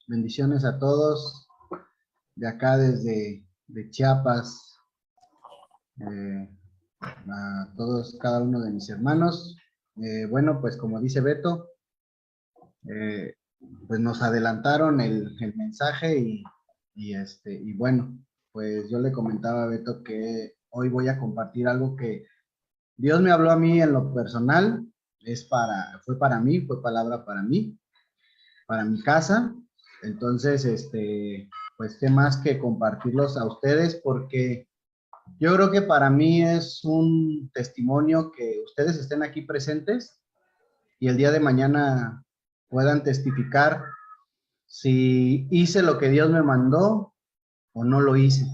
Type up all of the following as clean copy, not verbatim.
Bendiciones a todos de acá desde de Chiapas, a todos, cada uno de mis hermanos. Bueno, pues como dice Beto, eh, pues nos adelantaron el mensaje y bueno, pues yo le comentaba a Beto que hoy voy a compartir algo que Dios me habló a mí en lo personal, fue para mí, fue palabra para mi casa. Entonces, pues qué más que compartirlos a ustedes, porque yo creo que para mí es un testimonio que ustedes estén aquí presentes y el día de mañana puedan testificar si hice lo que Dios me mandó o no lo hice.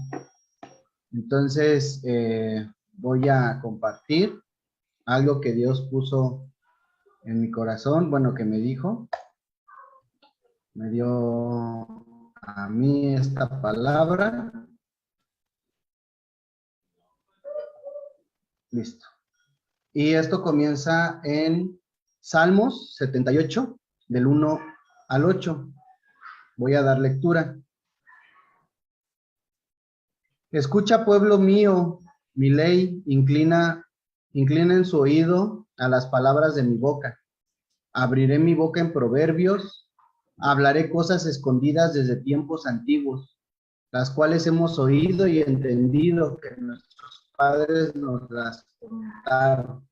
Entonces, voy a compartir algo que Dios puso en mi corazón, bueno, que me dijo. Me dio a mí esta palabra. Listo. Y esto comienza en Salmos 78, del 1 al 8. Voy a dar lectura. Escucha, pueblo mío, mi ley, inclinen su oído a las palabras de mi boca. Abriré mi boca en proverbios, hablaré cosas escondidas desde tiempos antiguos, las cuales hemos oído y entendido que nuestros padres nos las contaron.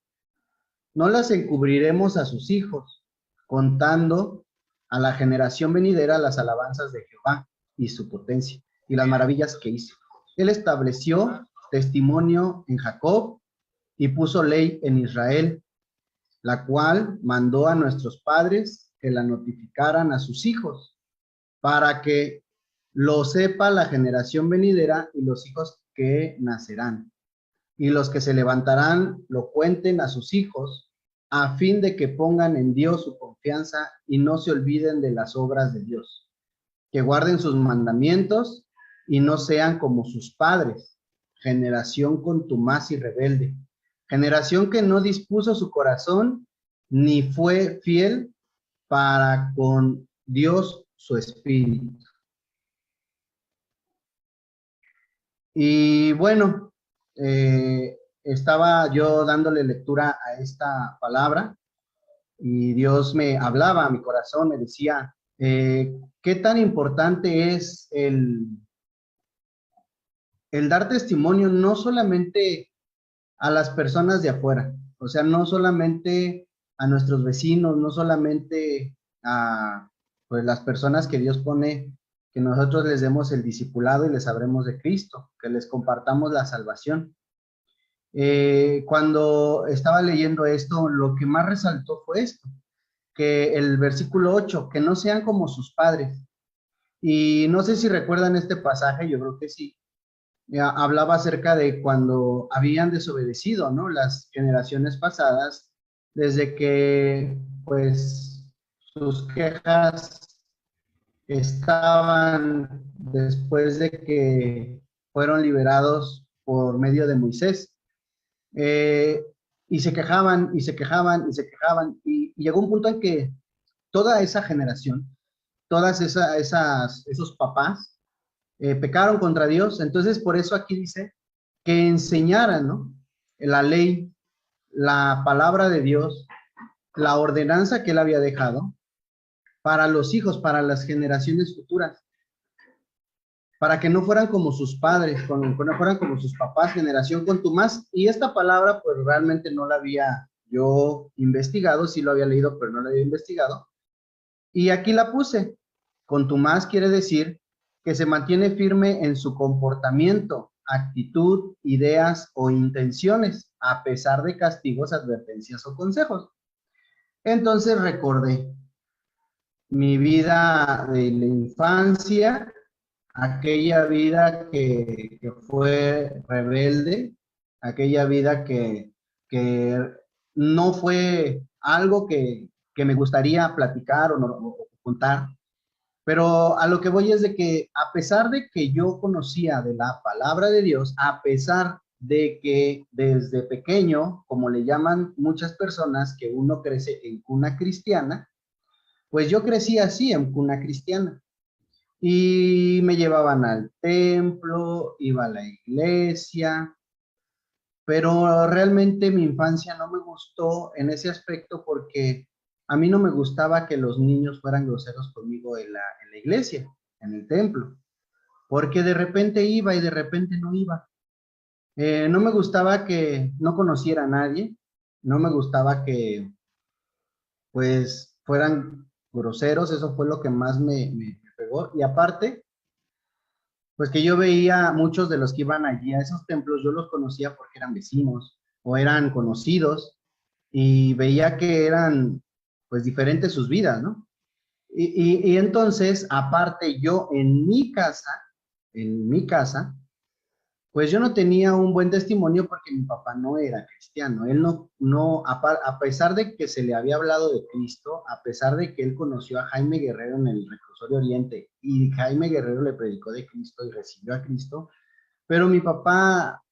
No las encubriremos a sus hijos, contando a la generación venidera las alabanzas de Jehová y su potencia y las maravillas que hizo. Él estableció testimonio en Jacob y puso ley en Israel, la cual mandó a nuestros padres que la notificaran a sus hijos, para que lo sepa la generación venidera y los hijos que nacerán. Y los que se levantarán lo cuenten a sus hijos, a fin de que pongan en Dios su confianza y no se olviden de las obras de Dios, que guarden sus mandamientos y no sean como sus padres, generación contumaz y rebelde, generación que no dispuso su corazón ni fue fiel para con Dios su espíritu. Y bueno, estaba yo dándole lectura a esta palabra y Dios me hablaba a mi corazón, me decía, ¿qué tan importante es el dar testimonio no solamente a las personas de afuera, o sea, no solamente a nuestros vecinos, no solamente a pues, las personas que Dios pone, que nosotros les demos el discipulado y les hablemos de Cristo, que les compartamos la salvación? Cuando estaba leyendo esto, lo que más resaltó fue esto, que el versículo 8, que no sean como sus padres. Y no sé si recuerdan este pasaje, yo creo que sí, hablaba acerca de cuando habían desobedecido, ¿no? Las generaciones pasadas, desde que, pues, sus quejas estaban después de que fueron liberados por medio de Moisés. Eh, y se quejaban, y se quejaban, y se quejaban, y llegó un punto en que toda esa generación, esos papás, pecaron contra Dios. Entonces, por eso aquí dice que enseñaran, ¿no? La ley, la palabra de Dios, la ordenanza que él había dejado para los hijos, para las generaciones futuras, para que no fueran como sus padres, no fueran como sus papás, generación contumaz. Y esta palabra, pues realmente no la había yo investigado, sí lo había leído, pero no la había investigado. Y aquí la puse. Contumaz quiere decir que se mantiene firme en su comportamiento, actitud, ideas o intenciones, a pesar de castigos, advertencias o consejos. Entonces recordé mi vida de la infancia, aquella vida que fue rebelde, aquella vida que no fue algo que me gustaría platicar o contar. Pero a lo que voy es de que a pesar de que yo conocía de la palabra de Dios, a pesar de que desde pequeño, como le llaman muchas personas, que uno crece en cuna cristiana, pues yo crecí así en cuna cristiana. y me llevaban al templo, iba a la iglesia, pero realmente mi infancia no me gustó en ese aspecto porque a mí no me gustaba que los niños fueran groseros conmigo en la iglesia, en el templo, porque de repente iba y de repente no iba. No me gustaba que no conociera a nadie, no me gustaba que pues fueran groseros, eso fue lo que más me pegó. Y aparte, pues que yo veía muchos de los que iban allí a esos templos, yo los conocía porque eran vecinos o eran conocidos y veía que eran pues diferentes sus vidas, ¿no? Y entonces, aparte yo en mi casa, pues yo no tenía un buen testimonio porque mi papá no era cristiano. Él a pesar de que se le había hablado de Cristo, a pesar de que él conoció a Jaime Guerrero en el Reclusorio Oriente y Jaime Guerrero le predicó de Cristo y recibió a Cristo, pero mi papá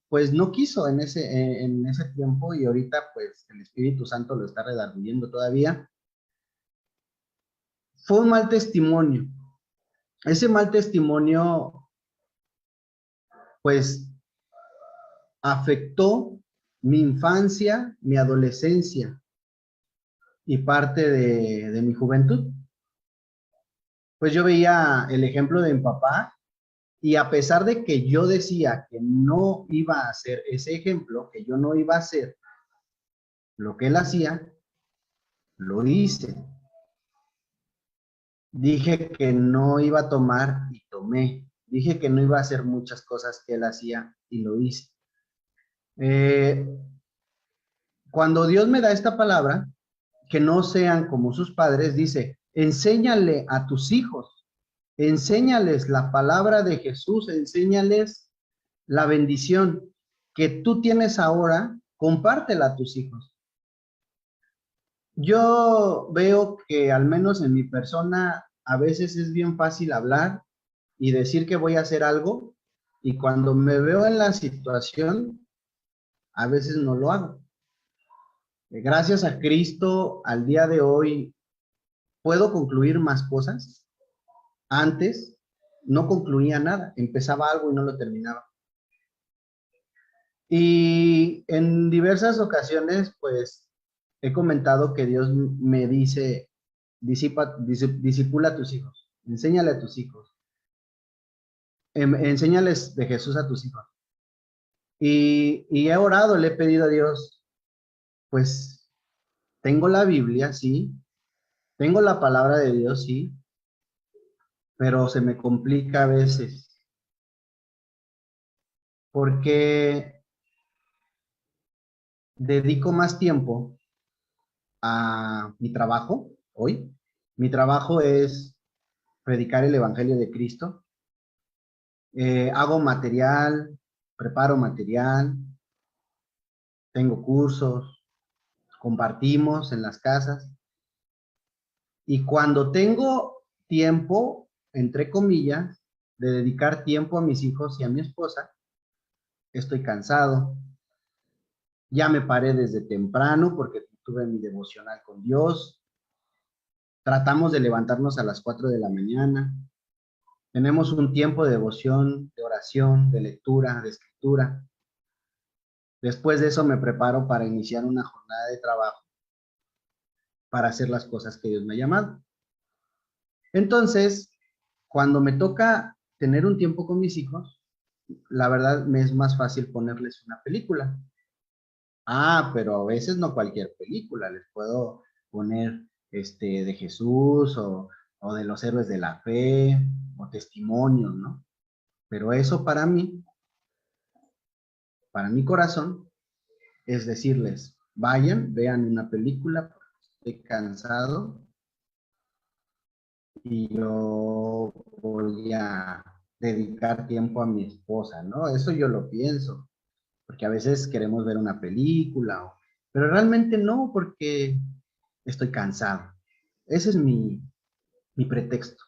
pues no quiso en ese tiempo y ahorita pues el Espíritu Santo lo está redarguyendo todavía. Fue un mal testimonio. Ese mal testimonio pues afectó mi infancia, mi adolescencia y parte de mi juventud. Pues yo veía el ejemplo de mi papá y a pesar de que yo decía que no iba a hacer ese ejemplo, que yo no iba a hacer lo que él hacía, lo hice. Dije que no iba a tomar y tomé. Dije que no iba a hacer muchas cosas que él hacía y lo hice. Eh, Cuando Dios me da esta palabra, que no sean como sus padres, dice, enséñale a tus hijos, enséñales la palabra de Jesús, enséñales la bendición que tú tienes ahora, compártela a tus hijos. Yo veo que al menos en mi persona a veces es bien fácil hablar y decir que voy a hacer algo y cuando me veo en la situación, a veces no lo hago. Gracias a Cristo, al día de hoy puedo concluir más cosas. Antes no concluía nada, empezaba algo y no lo terminaba. Y en diversas ocasiones, pues, he comentado que Dios me dice, disipula a tus hijos, enséñale a tus hijos, enséñales de Jesús a tus hijos. Y he orado, le he pedido a Dios, pues, tengo la Biblia, sí, tengo la palabra de Dios, sí, pero se me complica a veces, porque dedico más tiempo a mi trabajo hoy. Mi trabajo es predicar el Evangelio de Cristo. Hago material, preparo material, tengo cursos, compartimos en las casas. Y cuando tengo tiempo, entre comillas, de dedicar tiempo a mis hijos y a mi esposa, estoy cansado. Ya me paré desde temprano porque tuve mi devocional con Dios. Tratamos de levantarnos a las 4 de la mañana. Tenemos un tiempo de devoción, de oración, de lectura, de escritura. Después de eso me preparo para iniciar una jornada de trabajo, para hacer las cosas que Dios me ha llamado. Entonces, cuando me toca tener un tiempo con mis hijos, la verdad me es más fácil ponerles una película. Ah, pero a veces no cualquier película, les puedo poner de Jesús o de los héroes de la fe o testimonios, ¿no? Pero eso para mi corazón, es decirles, vayan, vean una película, estoy cansado y yo voy a dedicar tiempo a mi esposa, ¿no? Eso yo lo pienso, porque a veces queremos ver una película, pero realmente no, porque estoy cansado. Ese es mi pretexto.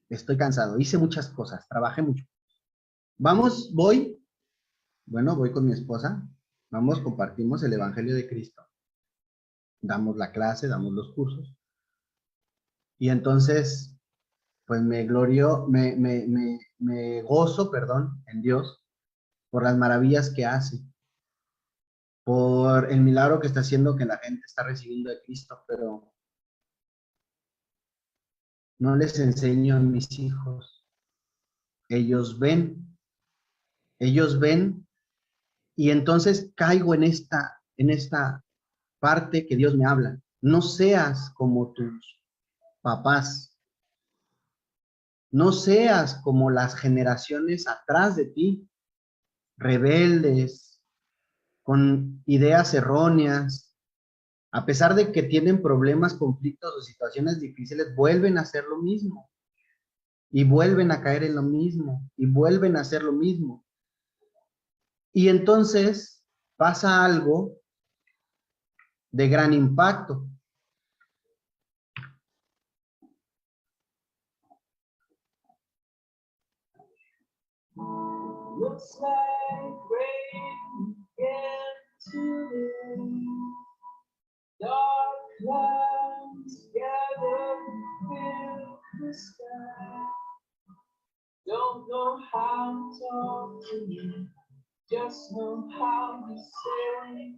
Estoy cansado, hice muchas cosas, trabajé mucho. Voy con mi esposa, vamos, compartimos el Evangelio de Cristo, damos la clase, damos los cursos, y entonces, pues me gozo, perdón, en Dios por las maravillas que hace, por el milagro que está haciendo que la gente está recibiendo de Cristo, pero no les enseño a mis hijos. Ellos ven, y entonces caigo en esta parte que Dios me habla. No seas como tus papás, no seas como las generaciones atrás de ti, rebeldes, con ideas erróneas, a pesar de que tienen problemas, conflictos o situaciones difíciles, vuelven a hacer lo mismo y vuelven a caer en lo mismo y vuelven a hacer lo mismo. Y entonces pasa algo de gran impacto. Looks like rain began to rain. Dark clouds gather, fill the sky. Don't know how to talk to you, just know how to say.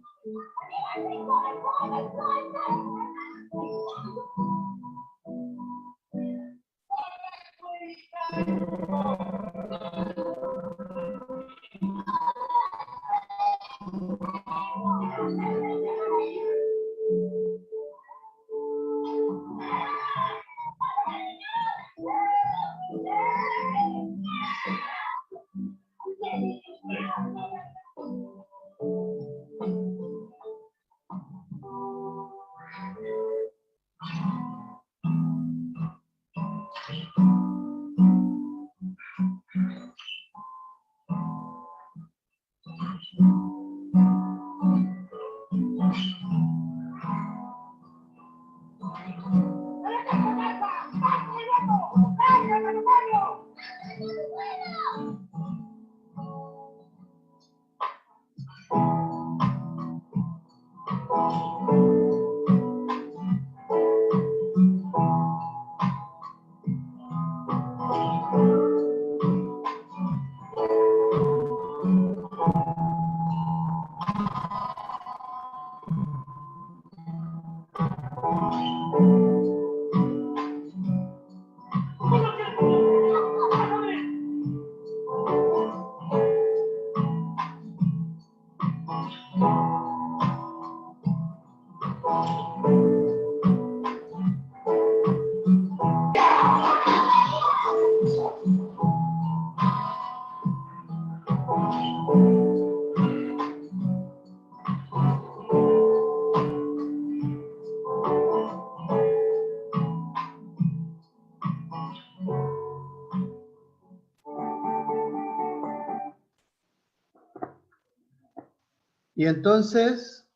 Y entonces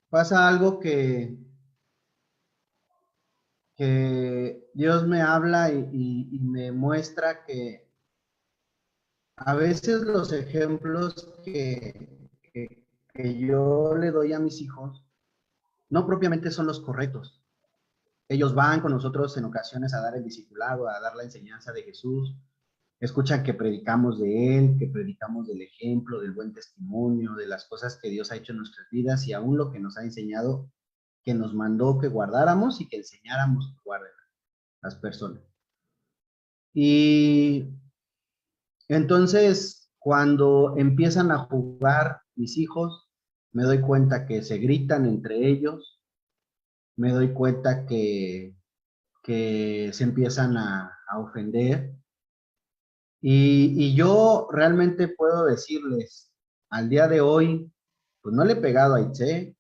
pasa algo que Dios me habla y me muestra que a veces los ejemplos que yo le doy a mis hijos no propiamente son los correctos. Ellos van con nosotros en ocasiones a dar el discipulado, a dar la enseñanza de Jesús, escuchan que predicamos de Él, que predicamos del ejemplo, del buen testimonio, de las cosas que Dios ha hecho en nuestras vidas y aún lo que nos ha enseñado, que nos mandó que guardáramos y que enseñáramos que guarden las personas. Y entonces, cuando empiezan a jugar mis hijos, me doy cuenta que se gritan entre ellos, me doy cuenta que se empiezan a ofender. Y yo realmente puedo decirles, al día de hoy, pues no le he pegado a Itze,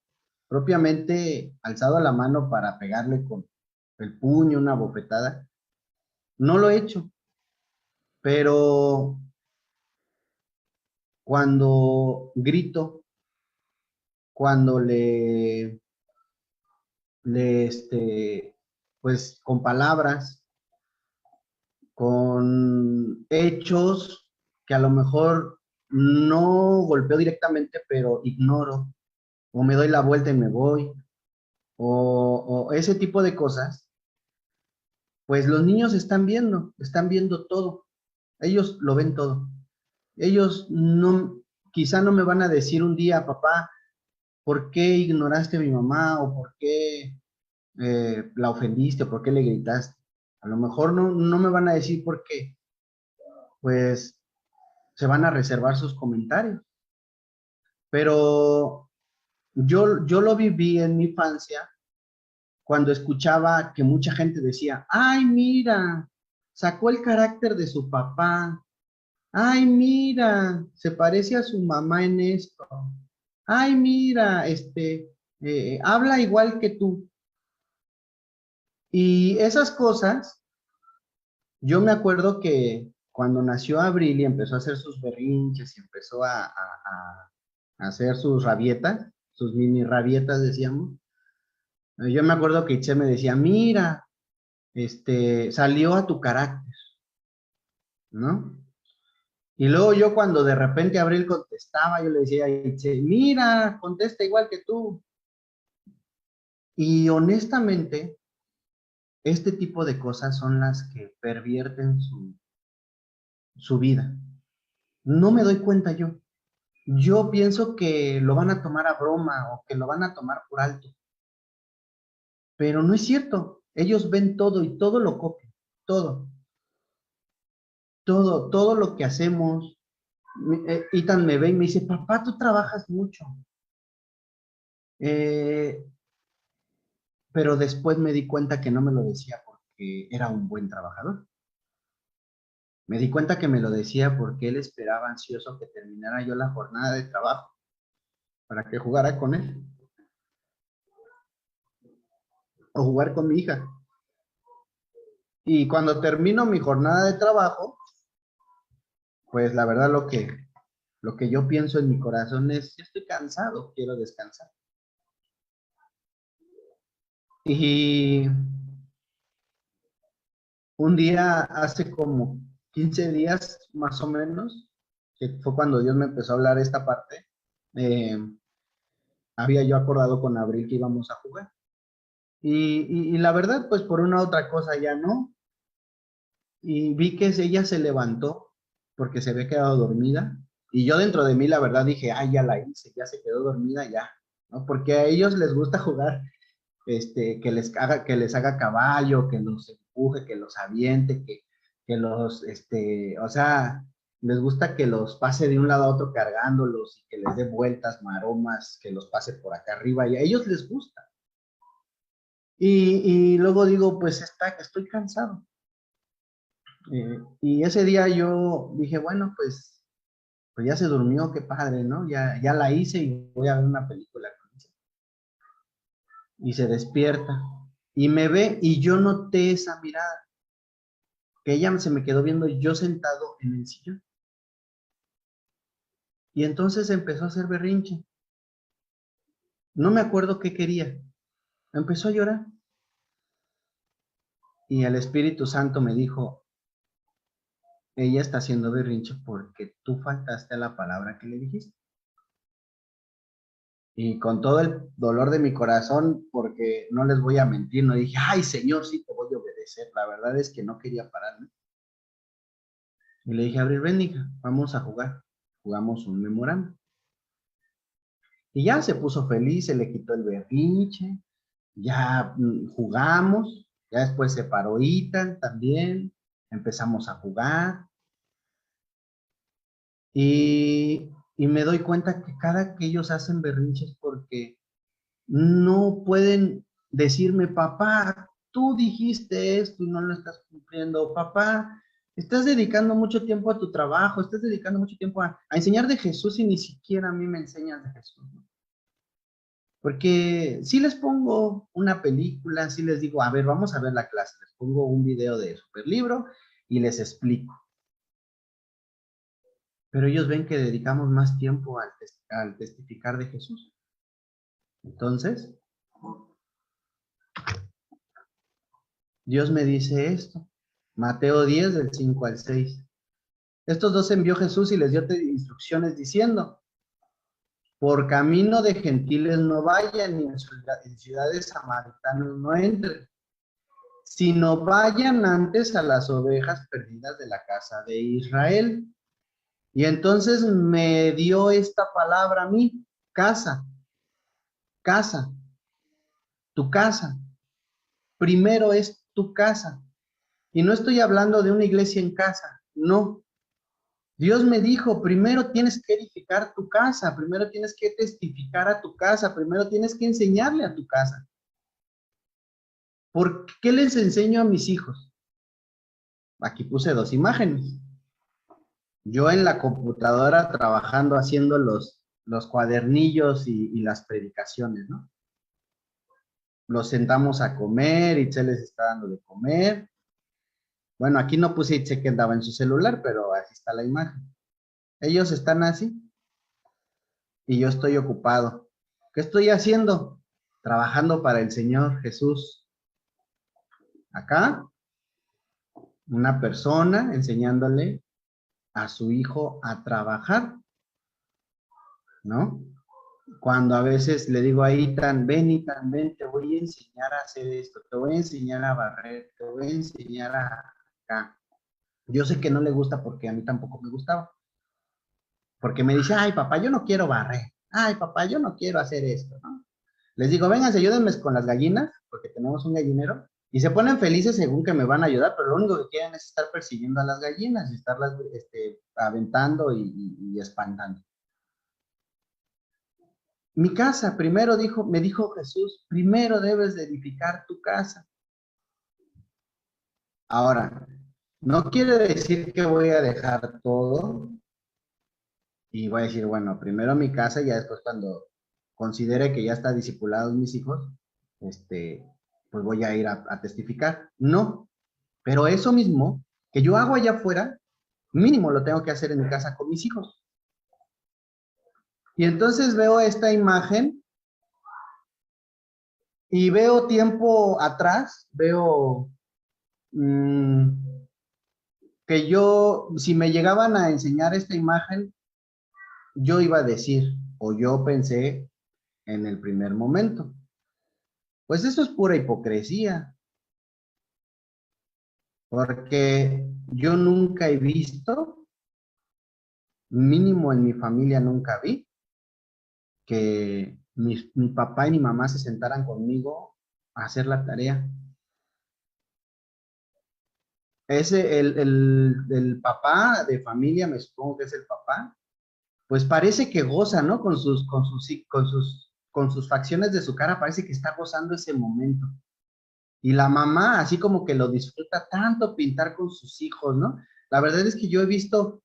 propiamente alzado la mano para pegarle con el puño, una bofetada, no lo he hecho, pero cuando grito, cuando pues con palabras, con hechos que a lo mejor no golpeo directamente, pero ignoro, o me doy la vuelta y me voy, o ese tipo de cosas, pues los niños están viendo todo. Ellos lo ven todo. Ellos no, quizá no me van a decir un día, papá, ¿por qué ignoraste a mi mamá? ¿O por qué la ofendiste? ¿O por qué le gritaste? A lo mejor no me van a decir por qué, pues se van a reservar sus comentarios. Pero yo lo viví en mi infancia cuando escuchaba que mucha gente decía, ay, mira, sacó el carácter de su papá. Ay, mira, se parece a su mamá en esto. Ay, mira, habla igual que tú. Y esas cosas, yo me acuerdo que cuando nació Abril y empezó a hacer sus berrinches y empezó a hacer sus rabietas, sus mini rabietas, decíamos. Yo me acuerdo que Itzel me decía, mira, salió a tu carácter, ¿no? Y luego yo cuando de repente Abril contestaba, yo le decía a Itzel, mira, contesta igual que tú. Y honestamente, este tipo de cosas son las que pervierten su vida. No me doy cuenta yo. Yo pienso que lo van a tomar a broma o que lo van a tomar por alto, pero no es cierto. Ellos ven todo y todo lo copian, todo, todo lo que hacemos. Ethan me ve y me dice, papá, tú trabajas mucho. Eh, pero después me di cuenta que no me lo decía porque era un buen trabajador. Me di cuenta que me lo decía porque él esperaba ansioso que terminara yo la jornada de trabajo para que jugara con él o jugar con mi hija. Y cuando termino mi jornada de trabajo, pues la verdad lo que yo pienso en mi corazón es, yo estoy cansado, quiero descansar. Y un día, hace como 15 días más o menos, que fue cuando Dios me empezó a hablar esta parte, eh, había yo acordado con Abril que íbamos a jugar. Y la verdad, pues por una u otra cosa ya no. Y vi que ella se levantó porque se había quedado dormida. Y yo dentro de mí, la verdad, dije, ay, ya la hice, ya se quedó dormida, ya. ¿No? Porque a ellos les gusta jugar, que les haga caballo, que los empuje, que los aviente, o sea, les gusta que los pase de un lado a otro cargándolos y que les dé vueltas, maromas, que los pase por acá arriba, y a ellos les gusta. Y luego digo, pues estoy cansado. Y ese día yo dije, bueno, pues ya se durmió, qué padre, ¿no? Ya la hice y voy a ver una película con ella. Y se despierta y me ve y yo noté esa mirada, que ella se me quedó viendo yo sentado en el sillón. Y entonces empezó a hacer berrinche. No me acuerdo qué quería. Empezó a llorar. Y el Espíritu Santo me dijo, ella está haciendo berrinche porque tú faltaste a la palabra que le dijiste. Y con todo el dolor de mi corazón, porque no les voy a mentir, no dije, ay, Señor, sí te voy a obedecer. La verdad es que no quería pararme. Y le dije, Abril, ven, hija, vamos a jugar. Jugamos un memorama. Y ya se puso feliz, se le quitó el berrinche, ya jugamos, ya después se paró Ethan también, empezamos a jugar. Y me doy cuenta que cada que ellos hacen berrinches porque no pueden decirme, papá, tú dijiste esto y no lo estás cumpliendo, papá, estás dedicando mucho tiempo a tu trabajo, estás dedicando mucho tiempo a enseñar de Jesús y ni siquiera a mí me enseñas de Jesús, ¿no? Porque si les pongo una película, si les digo, a ver, vamos a ver la clase, les pongo un video de Superlibro y les explico. Pero ellos ven que dedicamos más tiempo al testificar de Jesús. Entonces, Dios me dice esto, Mateo 10, del 5 al 6. Estos dos envió Jesús y les dio instrucciones diciendo, por camino de gentiles no vayan, ni en ciudades samaritanos no entren, sino vayan antes a las ovejas perdidas de la casa de Israel. Y entonces me dio esta palabra a mí, casa, casa, tu casa. Primero es tu casa. Y no estoy hablando de una iglesia en casa, no. Dios me dijo, primero tienes que edificar tu casa, primero tienes que testificar a tu casa, primero tienes que enseñarle a tu casa. ¿Por qué les enseño a mis hijos? Aquí puse dos imágenes. Yo en la computadora trabajando, haciendo los cuadernillos y las predicaciones, ¿no? Los sentamos a comer, Itzel les está dando de comer. Bueno, aquí no puse Itzel que andaba en su celular, pero así está la imagen. Ellos están así y yo estoy ocupado. ¿Qué estoy haciendo? Trabajando para el Señor Jesús. Acá, una persona enseñándole a su hijo a trabajar, ¿no? Cuando a veces le digo a Itan, ven, te voy a enseñar a hacer esto, te voy a enseñar a barrer, te voy a enseñar a acá. Yo sé que no le gusta porque a mí tampoco me gustaba. Porque me dice, ay, papá, yo no quiero barrer. Ay, papá, yo no quiero hacer esto, ¿no? Les digo, vénganse, ayúdenme con las gallinas, porque tenemos un gallinero, y se ponen felices según que me van a ayudar, pero lo único que quieren es estar persiguiendo a las gallinas, y estarlas aventando y espantando. Mi casa, primero me dijo Jesús, primero debes de edificar tu casa. Ahora, no quiere decir que voy a dejar todo y voy a decir, bueno, primero mi casa y ya después cuando considere que ya está discipulados mis hijos, pues voy a ir a testificar. No, pero eso mismo que yo hago allá afuera, mínimo lo tengo que hacer en mi casa con mis hijos. Y entonces veo esta imagen y veo tiempo atrás, veo que yo, si me llegaban a enseñar esta imagen, yo iba a decir, o yo pensé en el primer momento, pues eso es pura hipocresía, porque yo nunca he visto, mínimo en mi familia nunca vi, que mi papá y mi mamá se sentaran conmigo a hacer la tarea. El papá de familia, me supongo que es el papá, pues parece que goza, ¿no? Con sus facciones de su cara, parece que está gozando ese momento. Y la mamá, así como que lo disfruta tanto pintar con sus hijos, ¿no? La verdad es que yo he visto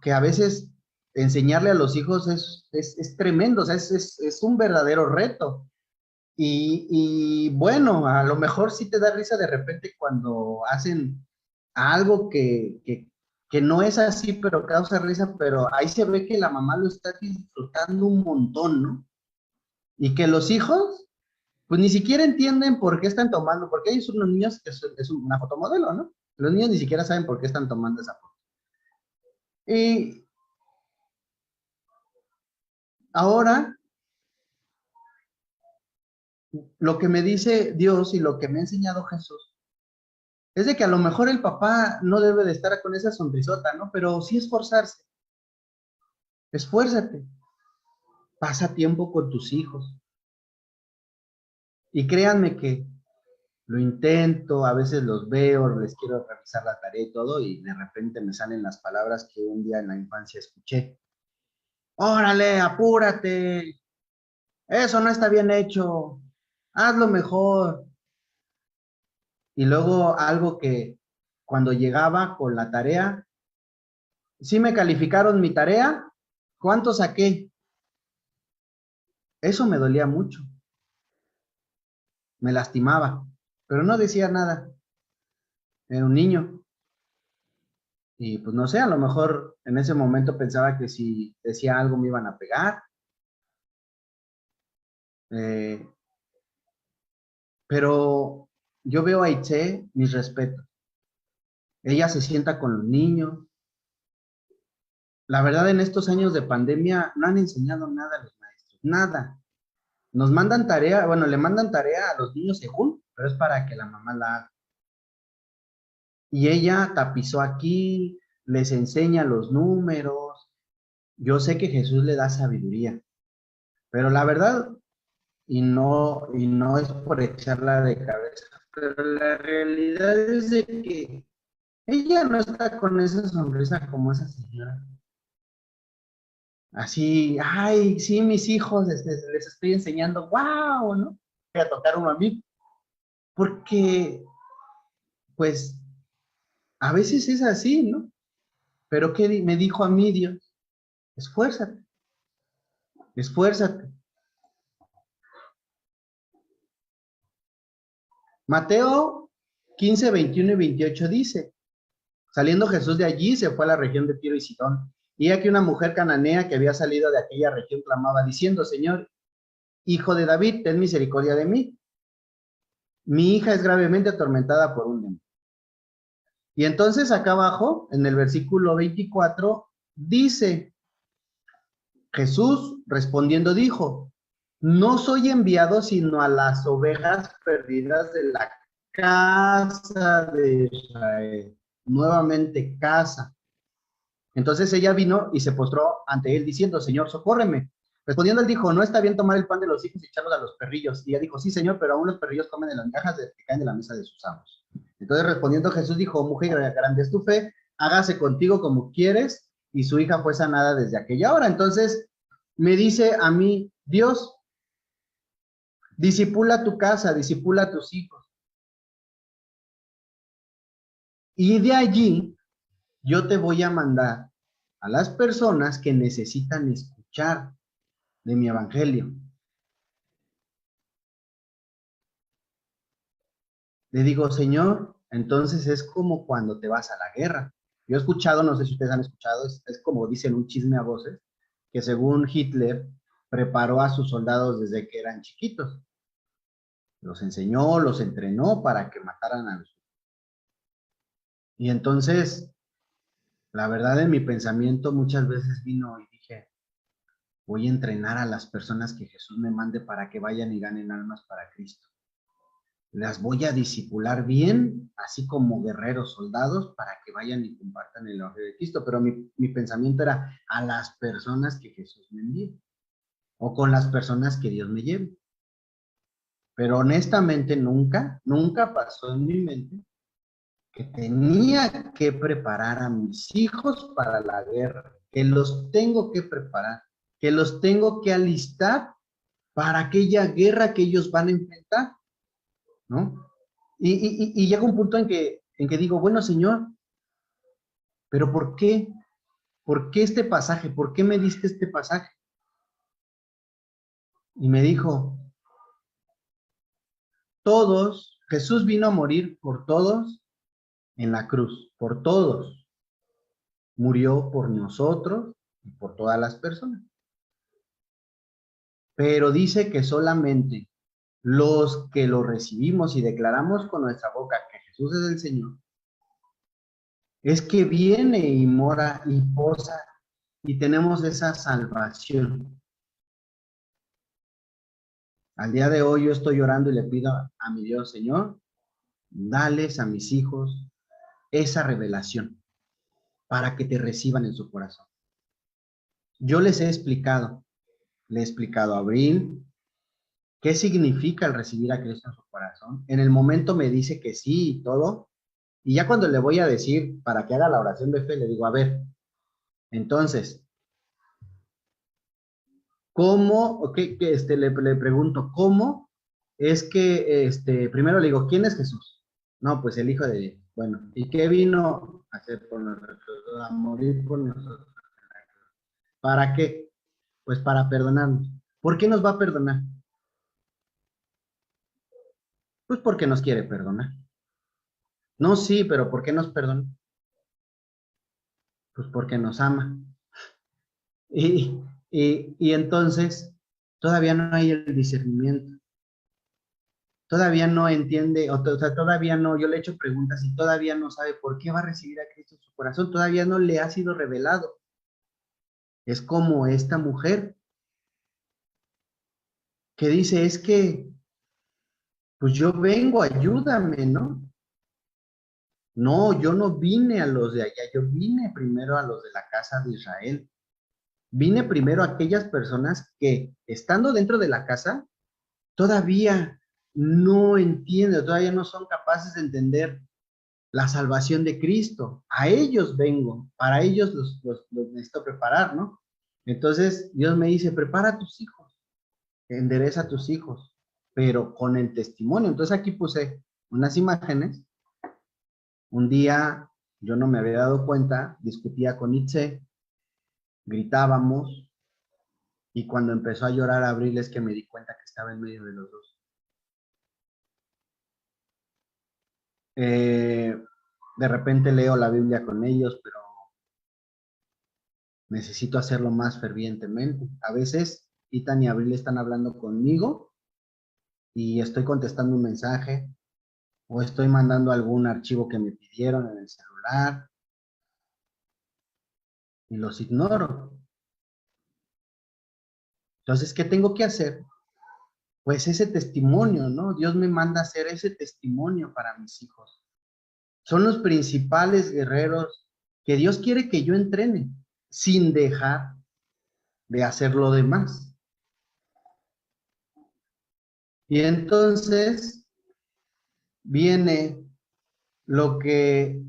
que a veces enseñarle a los hijos es tremendo, o sea, es un verdadero reto. Y bueno, a lo mejor sí te da risa de repente cuando hacen algo que no es así, pero causa risa, pero ahí se ve que la mamá lo está disfrutando un montón, ¿no? Y que los hijos, pues ni siquiera entienden por qué están tomando, porque hay unos niños que es una fotomodelo, ¿no? Los niños ni siquiera saben por qué están tomando esa foto. Y ahora, lo que me dice Dios y lo que me ha enseñado Jesús es de que a lo mejor el papá no debe de estar con esa sonrisota, ¿no? Pero sí esforzarse. Esfuérzate. Pasa tiempo con tus hijos. Y créanme que lo intento, a veces los veo, les quiero revisar la tarea y todo, y de repente me salen las palabras que un día en la infancia escuché. Órale, apúrate. Eso no está bien hecho. Hazlo mejor. Y luego algo que cuando llegaba con la tarea, sí me calificaron mi tarea, ¿cuánto saqué? Eso me dolía mucho, me lastimaba, pero no decía nada, era un niño. Y pues no sé, a lo mejor en ese momento pensaba que si decía algo me iban a pegar, eh, pero yo veo a Itze, mis respetos. Ella se sienta con los niños. La verdad, en estos años de pandemia no han enseñado nada a los maestros, nada. Nos mandan tarea, bueno, le mandan tarea a los niños según, pero es para que la mamá la haga. Y ella tapizó aquí, les enseña los números. Yo sé que Jesús le da sabiduría, pero la verdad, y no es por echarla de cabeza, pero la realidad es de que ella no está con esa sonrisa como esa señora. Así, ay, sí, mis hijos, les estoy enseñando, wow, ¿no? Voy a tocar uno a mí, porque, pues, a veces es así, ¿no? Pero ¿qué me dijo a mí Dios? Esfuérzate, esfuérzate. Mateo 15, 21 y 28 dice, saliendo Jesús de allí, se fue a la región de Tiro y Sidón. Y aquí una mujer cananea que había salido de aquella región clamaba diciendo, Señor, hijo de David, ten misericordia de mí. Mi hija es gravemente atormentada por un demonio. Y entonces acá abajo, en el versículo 24, dice, Jesús respondiendo dijo, no soy enviado sino a las ovejas perdidas de la casa de Israel. Nuevamente casa. Entonces ella vino y se postró ante él diciendo, Señor, socórreme. Respondiendo él dijo, no está bien tomar el pan de los hijos y echarlos a los perrillos. Y ella dijo, sí, Señor, pero aún los perrillos comen de las migajas que caen de la mesa de sus amos. Entonces respondiendo Jesús dijo, mujer, grande es tu fe, hágase contigo como quieres. Y su hija fue sanada desde aquella hora. Entonces me dice a mí, Dios, disipula tu casa, disipula a tus hijos. Y de allí yo te voy a mandar a las personas que necesitan escuchar de mi evangelio. Le digo, Señor, entonces es como cuando te vas a la guerra. Yo he escuchado, no sé si ustedes han escuchado, es como dicen un chisme a voces, que según Hitler preparó a sus soldados desde que eran chiquitos. Los enseñó, los entrenó para que mataran a los. Y entonces, la verdad en mi pensamiento muchas veces vino y dije, voy a entrenar a las personas que Jesús me mande para que vayan y ganen almas para Cristo. Las voy a disipular bien, así como guerreros, soldados, para que vayan y compartan el Evangelio de Cristo. Pero mi pensamiento era a las personas que Jesús me envíe, o con las personas que Dios me lleve. Pero honestamente nunca pasó en mi mente que tenía que preparar a mis hijos para la guerra, que los tengo que preparar, que los tengo que alistar para aquella guerra que ellos van a enfrentar, ¿no? Y llega un punto en que digo, bueno, Señor, pero ¿por qué? ¿Por qué este pasaje? ¿Por qué me diste este pasaje? Y me dijo, todos, Jesús vino a morir por todos en la cruz, por todos. Murió por nosotros y por todas las personas. Pero dice que solamente los que lo recibimos y declaramos con nuestra boca que Jesús es el Señor, es que viene y mora y posa y tenemos esa salvación. Al día de hoy yo estoy orando y le pido a mi Dios, Señor, dales a mis hijos esa revelación para que te reciban en su corazón. Yo les he explicado, le he explicado a Abril qué significa el recibir a Cristo en su corazón. En el momento me dice que sí y todo, y ya cuando le voy a decir para que haga la oración de fe, le digo, a ver, entonces, ¿cómo? Le pregunto, ¿cómo es que, primero le digo, ¿quién es Jesús? No, pues el Hijo de Dios. Bueno, ¿y qué vino a hacer por nosotros? A morir por nosotros. ¿Para qué? Pues para perdonarnos. ¿Por qué nos va a perdonar? Pues porque nos quiere perdonar. No, sí, pero ¿por qué nos perdona? Pues porque nos ama. Y, y entonces todavía no hay el discernimiento. Todavía no entiende, o sea, todavía no, yo le he hecho preguntas y todavía no sabe por qué va a recibir a Cristo en su corazón, todavía no le ha sido revelado. Es como esta mujer que dice, es que, pues yo vengo, ayúdame, ¿no? No, yo no vine a los de allá, yo vine primero a los de la casa de Israel. Vine primero a aquellas personas que, estando dentro de la casa, todavía no entienden, todavía no son capaces de entender la salvación de Cristo. A ellos vengo, para ellos los necesito preparar, ¿no? Entonces Dios me dice, prepara a tus hijos, endereza a tus hijos, pero con el testimonio. Entonces aquí puse unas imágenes. Un día yo no me había dado cuenta, discutía con Itze, gritábamos, y cuando empezó a llorar Abril es que me di cuenta que estaba en medio de los dos. De repente leo la Biblia con ellos, pero necesito hacerlo más fervientemente. A veces Ethan y Abril están hablando conmigo y estoy contestando un mensaje o estoy mandando algún archivo que me pidieron en el celular y los ignoro. Entonces, ¿qué tengo que hacer? Pues ese testimonio, ¿no? Dios me manda a hacer ese testimonio para mis hijos. Son los principales guerreros que Dios quiere que yo entrene, sin dejar de hacer lo demás. Y entonces viene lo que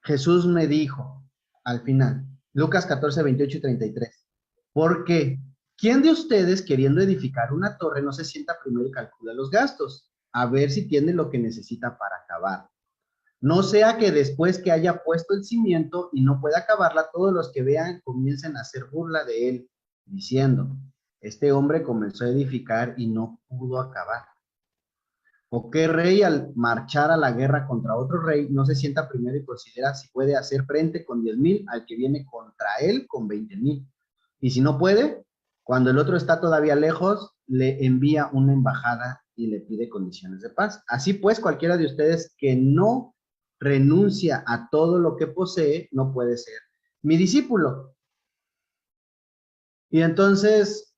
Jesús me dijo al final. Lucas 14, 28 y 33. Porque, ¿quién de ustedes queriendo edificar una torre no se sienta primero y calcula los gastos? A ver si tiene lo que necesita para acabar. No sea que después que haya puesto el cimiento y no pueda acabarla, todos los que vean comiencen a hacer burla de él, diciendo, este hombre comenzó a edificar y no pudo acabar. ¿O qué rey al marchar a la guerra contra otro rey no se sienta primero y considera si puede hacer frente con 10,000 al que viene contra él con 20,000? Y si no puede, cuando el otro está todavía lejos, le envía una embajada y le pide condiciones de paz. Así pues, cualquiera de ustedes que no renuncia a todo lo que posee, no puede ser mi discípulo. Y entonces,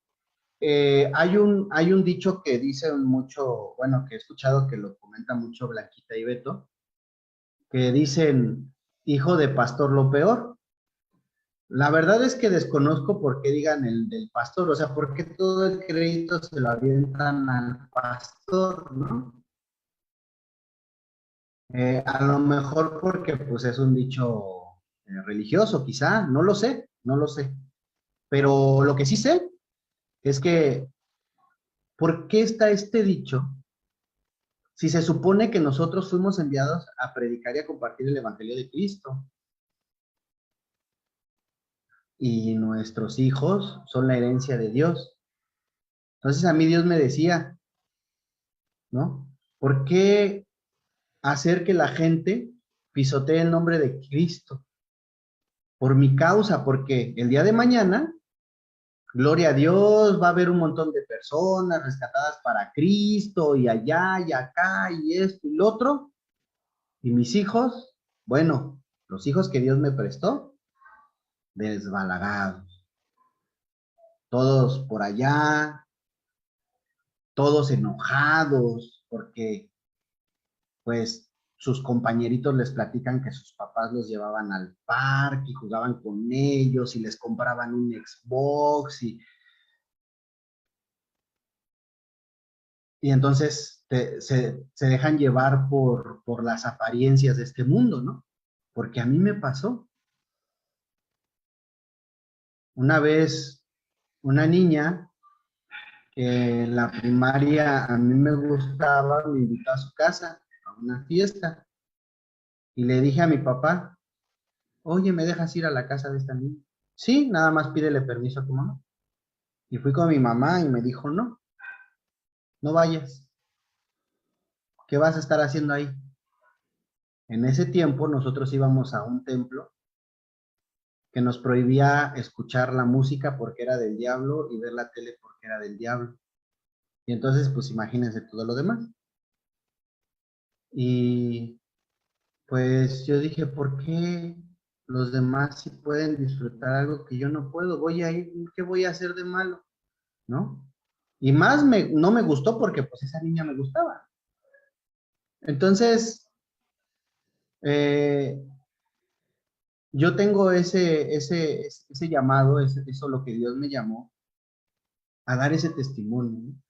hay un dicho que dice mucho, bueno, que he escuchado que lo comenta mucho Blanquita y Beto, que dicen, hijo de pastor lo peor. La verdad es que desconozco por qué digan el del pastor, o sea, por qué todo el crédito se lo avientan al pastor, ¿no? A lo mejor porque pues es un dicho religioso, quizá, no lo sé, no lo sé. Pero lo que sí sé es que, ¿por qué está este dicho? Si se supone que nosotros fuimos enviados a predicar y a compartir el Evangelio de Cristo, y nuestros hijos son la herencia de Dios. Entonces a mí Dios me decía, ¿no? ¿Por qué hacer que la gente pisotee el nombre de Cristo? Por mi causa, porque el día de mañana, gloria a Dios, va a haber un montón de personas rescatadas para Cristo, y allá, y acá, y esto, y lo otro, y mis hijos, bueno, los hijos que Dios me prestó, desbalagados, todos por allá, todos enojados, porque pues sus compañeritos les platican que sus papás los llevaban al parque y jugaban con ellos y les compraban un Xbox y entonces se dejan llevar por las apariencias de este mundo, ¿no? Porque a mí me pasó. Una vez, una niña que en la primaria a mí me gustaba, me invitó a su casa a una fiesta y le dije a mi papá, oye, ¿me dejas ir a la casa de esta niña? Sí, nada más pídele permiso a tu mamá. Y fui con mi mamá y me dijo, no, no vayas. ¿Qué vas a estar haciendo ahí? En ese tiempo nosotros íbamos a un templo que nos prohibía escuchar la música porque era del diablo y ver la tele porque era del diablo. Y entonces, pues imagínense todo lo demás. Y pues yo dije, ¿por qué los demás sí pueden disfrutar algo que yo no puedo? Voy a ir, ¿qué voy a hacer de malo? ¿No? Y más no me gustó porque pues esa niña me gustaba. Entonces, yo tengo ese llamado, eso lo que Dios me llamó, a dar ese testimonio, ¿no?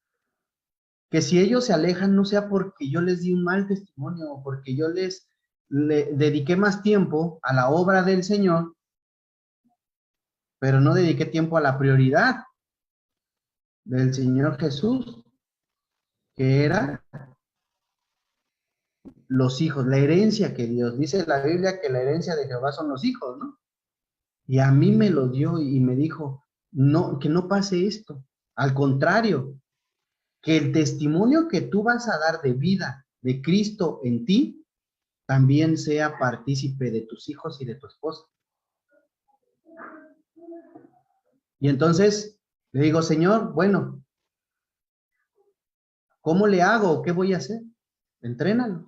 Que si ellos se alejan, no sea porque yo les di un mal testimonio, o porque yo le dediqué más tiempo a la obra del Señor, pero no dediqué tiempo a la prioridad del Señor Jesús, que era los hijos, la herencia que Dios, dice la Biblia que la herencia de Jehová son los hijos, ¿no? Y a mí me lo dio y me dijo, no, que no pase esto. Al contrario, que el testimonio que tú vas a dar de vida de Cristo en ti, también sea partícipe de tus hijos y de tu esposa. Y entonces le digo, Señor, bueno, ¿cómo le hago? ¿Qué voy a hacer? Entrénalos.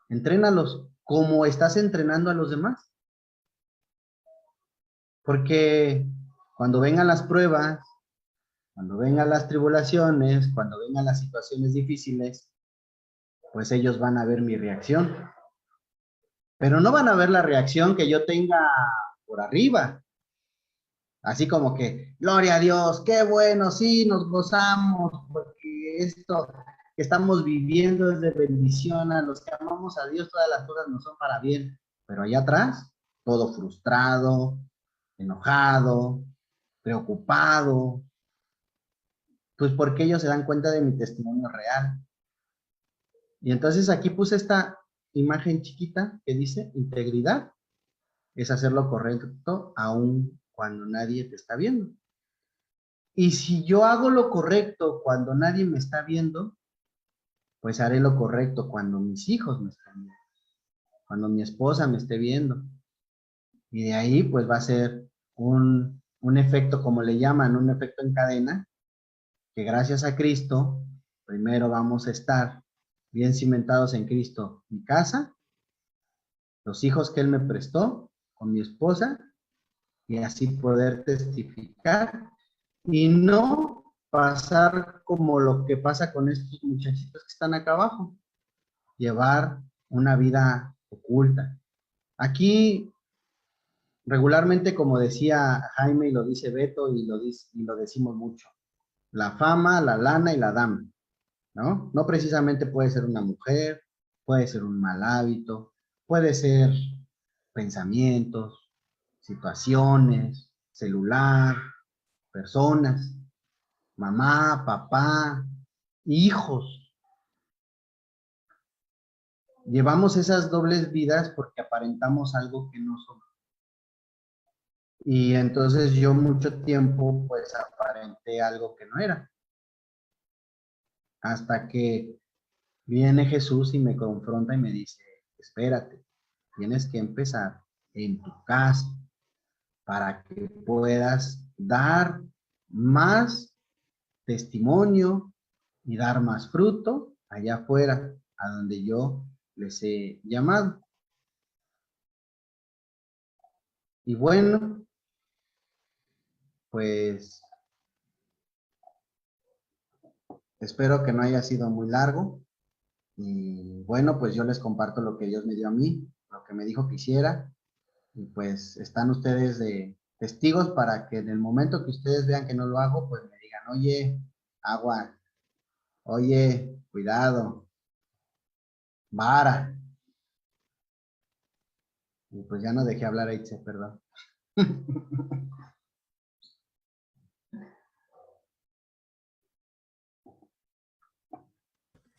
Entrénalos como estás entrenando a los demás. Porque cuando vengan las pruebas, cuando vengan las tribulaciones, cuando vengan las situaciones difíciles, pues ellos van a ver mi reacción. Pero no van a ver la reacción que yo tenga por arriba. Así como que, gloria a Dios, qué bueno, sí, nos gozamos, porque esto que estamos viviendo es de bendición. A los que amamos a Dios, todas las cosas nos son para bien. Pero allá atrás, todo frustrado, enojado, preocupado, pues porque ellos se dan cuenta de mi testimonio real. Y entonces aquí puse esta imagen chiquita que dice, integridad es hacer lo correcto aun cuando nadie te está viendo. Y si yo hago lo correcto cuando nadie me está viendo, pues haré lo correcto cuando mis hijos me están viendo, cuando mi esposa me esté viendo. Y de ahí pues va a ser un efecto, como le llaman, un efecto en cadena, que gracias a Cristo, primero vamos a estar bien cimentados en Cristo, mi casa, los hijos que Él me prestó, con mi esposa, y así poder testificar y no pasar como lo que pasa con estos muchachitos que están acá abajo, llevar una vida oculta. Aquí regularmente, como decía Jaime y lo dice Beto y lo decimos mucho, la fama, la lana y la dama, ¿no? No precisamente puede ser una mujer, puede ser un mal hábito, puede ser pensamientos, situaciones, celular, personas, mamá, papá, hijos. Llevamos esas dobles vidas porque aparentamos algo que no somos. Y entonces yo mucho tiempo pues aparenté algo que no era. Hasta que viene Jesús y me confronta y me dice, espérate, tienes que empezar en tu casa para que puedas dar más testimonio y dar más fruto allá afuera, a donde yo les he llamado. Y bueno, pues espero que no haya sido muy largo. Y bueno, pues yo les comparto lo que Dios me dio a mí, lo que me dijo que hiciera. Y pues están ustedes de testigos para que en el momento que ustedes vean que no lo hago, pues me digan, oye, agua, oye, cuidado, vara. Y pues ya no dejé hablar a Itze, perdón.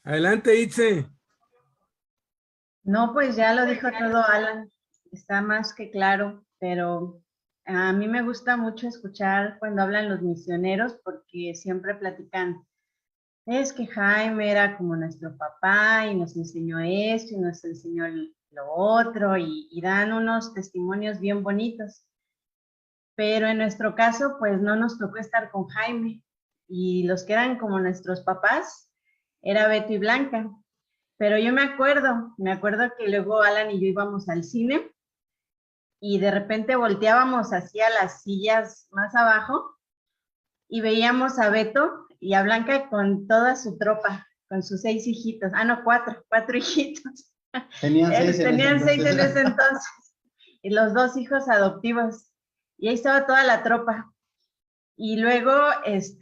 Adelante, Itze. No, pues ya lo dijo todo Alan, está más que claro, pero a mí me gusta mucho escuchar cuando hablan los misioneros porque siempre platican, es que Jaime era como nuestro papá y nos enseñó esto y nos enseñó lo otro y dan unos testimonios bien bonitos. Pero en nuestro caso, pues no nos tocó estar con Jaime y los que eran como nuestros papás era Beto y Blanca. Pero yo me acuerdo que luego Alan y yo íbamos al cine y de repente volteábamos hacia las sillas más abajo y veíamos a Beto y a Blanca con toda su tropa, con sus 6 hijitos. Ah, no, 4 hijitos. Tenían 6 Tenían 6 en ese entonces. Y los 2 hijos adoptivos. Y ahí estaba toda la tropa. Y luego, pues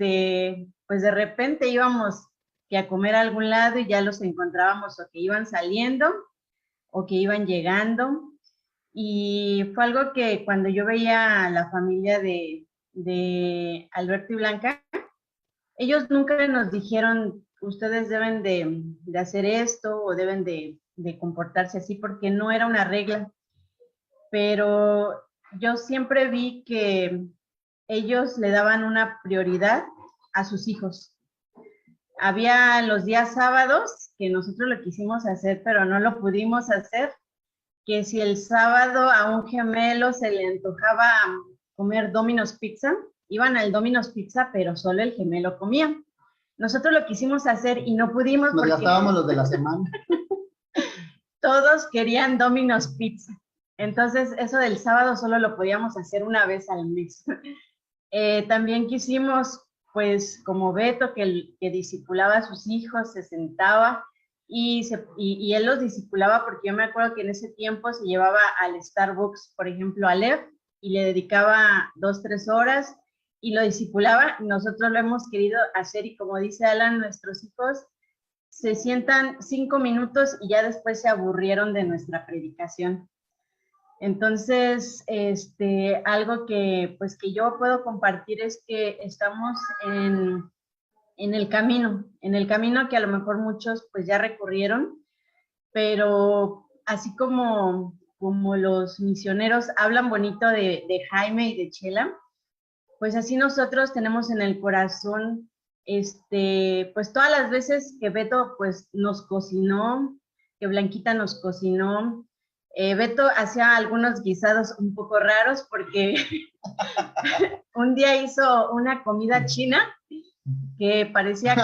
de repente íbamos que a comer a algún lado y ya los encontrábamos o que iban saliendo o que iban llegando. Y fue algo que cuando yo veía a la familia de Alberto y Blanca, ellos nunca nos dijeron, ustedes deben de hacer esto o deben de comportarse así, porque no era una regla. Pero yo siempre vi que ellos le daban una prioridad a sus hijos. Había los días sábados que nosotros lo quisimos hacer, pero no lo pudimos hacer, que si el sábado a un gemelo se le antojaba comer Domino's Pizza, iban al Domino's Pizza, pero solo el gemelo comía. Nosotros lo quisimos hacer y no pudimos. Nos gastábamos los de la semana. Todos querían Domino's Pizza. Entonces, eso del sábado solo lo podíamos hacer una vez al mes. También quisimos, pues, como Beto, que discipulaba a sus hijos, se sentaba y él los discipulaba, porque yo me acuerdo que en ese tiempo se llevaba al Starbucks, por ejemplo, a Lev, y le dedicaba 2, 3 horas y lo discipulaba. Nosotros lo hemos querido hacer y, como dice Alan, nuestros hijos se sientan 5 minutos y ya después se aburrieron de nuestra predicación. Entonces, algo que, pues, que yo puedo compartir es que estamos en el camino que a lo mejor muchos pues ya recorrieron, pero así como los misioneros hablan bonito de Jaime y de Chela, pues así nosotros tenemos en el corazón, pues todas las veces que Beto pues nos cocinó, que Blanquita nos cocinó. Beto hacía algunos guisados un poco raros porque un día hizo una comida china que parecía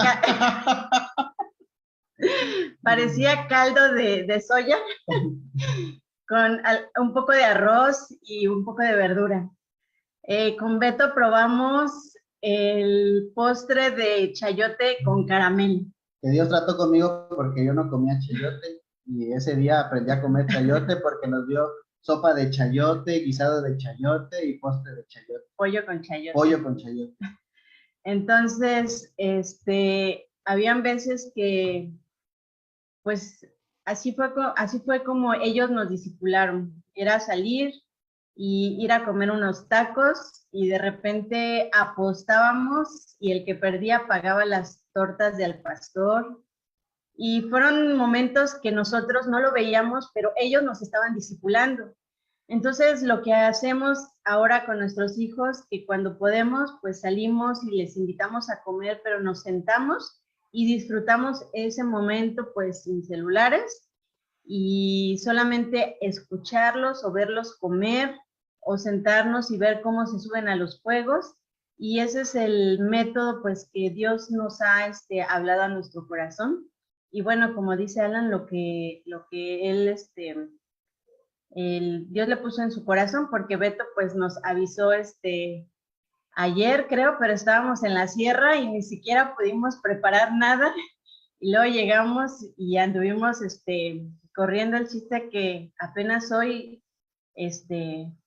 caldo de soya con un poco de arroz y un poco de verdura. Con Beto probamos el postre de chayote con caramelo. Que Dios trató conmigo porque yo no comía chayote. Y ese día aprendí a comer chayote porque nos dio sopa de chayote, guisado de chayote y postre de chayote. Pollo con chayote. Pollo con chayote. Entonces, habían veces que, pues, así fue como ellos nos discipularon. Era salir y ir a comer unos tacos y de repente apostábamos y el que perdía pagaba las tortas de al pastor. Y fueron momentos que nosotros no lo veíamos, pero ellos nos estaban discipulando. Entonces, lo que hacemos ahora con nuestros hijos, que cuando podemos, pues salimos y les invitamos a comer, pero nos sentamos y disfrutamos ese momento, pues sin celulares, y solamente escucharlos o verlos comer, o sentarnos y ver cómo se suben a los juegos. Y ese es el método, pues, que Dios nos ha hablado a nuestro corazón. Y bueno, como dice Alan, lo que él, Dios le puso en su corazón, porque Beto pues nos avisó ayer, creo, pero estábamos en la sierra y ni siquiera pudimos preparar nada. Y luego llegamos y anduvimos corriendo. El chiste que apenas hoy,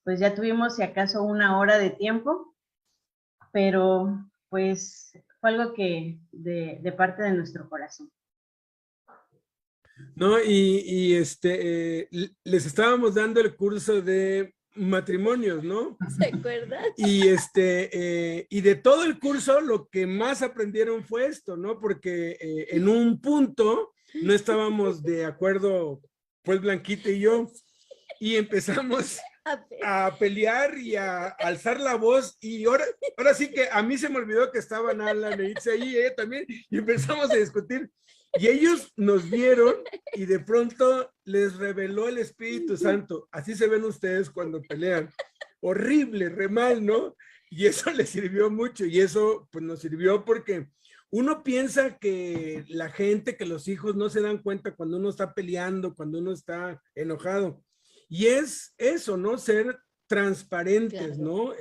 pues ya tuvimos si acaso 1 hora de tiempo, pero pues fue algo que de parte de nuestro corazón. No, les estábamos dando el curso de matrimonios, ¿no? ¿Se acuerdan? Y de todo el curso lo que más aprendieron fue esto, ¿no? Porque en un punto no estábamos de acuerdo, pues Blanquita y yo, y empezamos a pelear y a alzar la voz, y ahora sí que a mí se me olvidó que estaban Alan e Itza ahí, ella también, y empezamos a discutir. Y ellos nos vieron y de pronto les reveló el Espíritu Santo. Así se ven ustedes cuando pelean. Horrible, re mal, ¿no? Y eso les sirvió mucho, y eso pues nos sirvió porque uno piensa que la gente, que los hijos no se dan cuenta cuando uno está peleando, cuando uno está enojado. Y es eso, ¿no? Ser transparentes, claro. ¿No?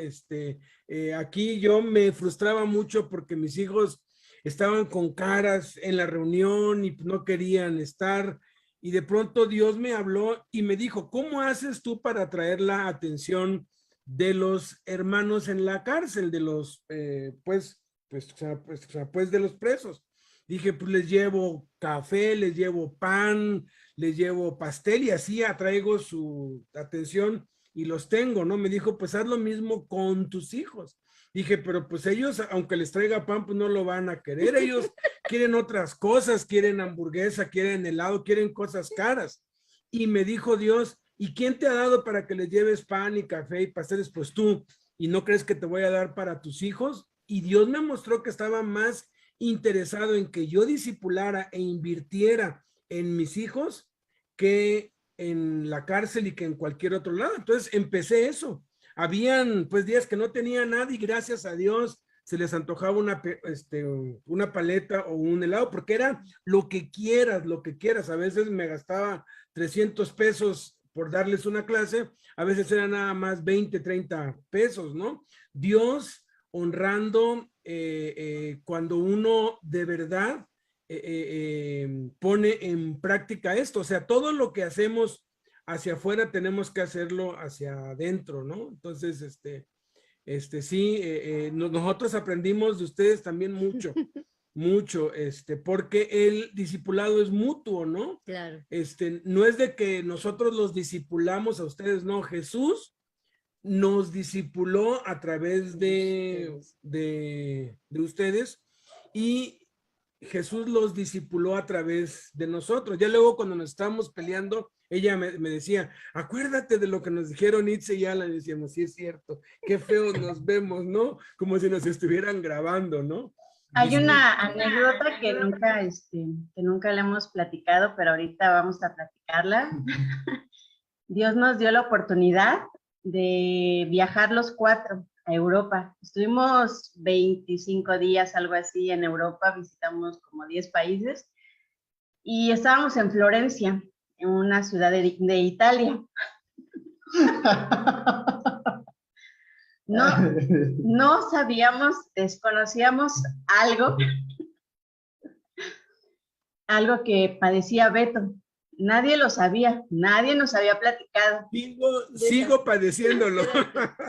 Aquí yo me frustraba mucho porque mis hijos estaban con caras en la reunión y no querían estar. Y de pronto Dios me habló y me dijo, ¿cómo haces tú para atraer la atención de los hermanos en la cárcel, de los, pues de los presos? Dije, pues les llevo café, les llevo pan, les llevo pastel y así atraigo su atención y los tengo, ¿no? Me dijo, pues haz lo mismo con tus hijos. Dije, pero pues ellos, aunque les traiga pan, pues no lo van a querer. Ellos quieren otras cosas, quieren hamburguesa, quieren helado, quieren cosas caras. Y me dijo Dios, ¿y quién te ha dado para que les lleves pan y café y pasteles? Pues tú. ¿Y no crees que te voy a dar para tus hijos? Y Dios me mostró que estaba más interesado en que yo discipulara e invirtiera en mis hijos que en la cárcel y que en cualquier otro lado. Entonces empecé eso. Habían pues días que no tenía nada y gracias a Dios se les antojaba una paleta o un helado, porque era lo que quieras, lo que quieras. A veces me gastaba 300 pesos por darles una clase, a veces era nada más 20, 30 pesos, ¿no? Dios honrando cuando uno de verdad pone en práctica esto. O sea, todo lo que hacemos hacia afuera tenemos que hacerlo hacia adentro, ¿no? Entonces, sí, nosotros aprendimos de ustedes también mucho, mucho, porque el discipulado es mutuo, ¿no? Claro. No es de que nosotros los discipulamos a ustedes, no, Jesús nos discipuló a través de ustedes y Jesús los discipuló a través de nosotros. Ya luego cuando nos estábamos peleando, ella me decía, acuérdate de lo que nos dijeron Itze y Alan. Y decíamos, sí es cierto, qué feo nos vemos, ¿no? Como si nos estuvieran grabando, ¿no? Hay una anécdota que nunca le hemos platicado, pero ahorita vamos a platicarla. Dios nos dio la oportunidad de viajar los 4 a Europa. Estuvimos 25 días, algo así, en Europa, visitamos como 10 países y estábamos en Florencia, en una ciudad de Italia. No sabíamos, desconocíamos algo que padecía Beto. Nadie lo sabía, nadie nos había platicado. Sigo padeciéndolo.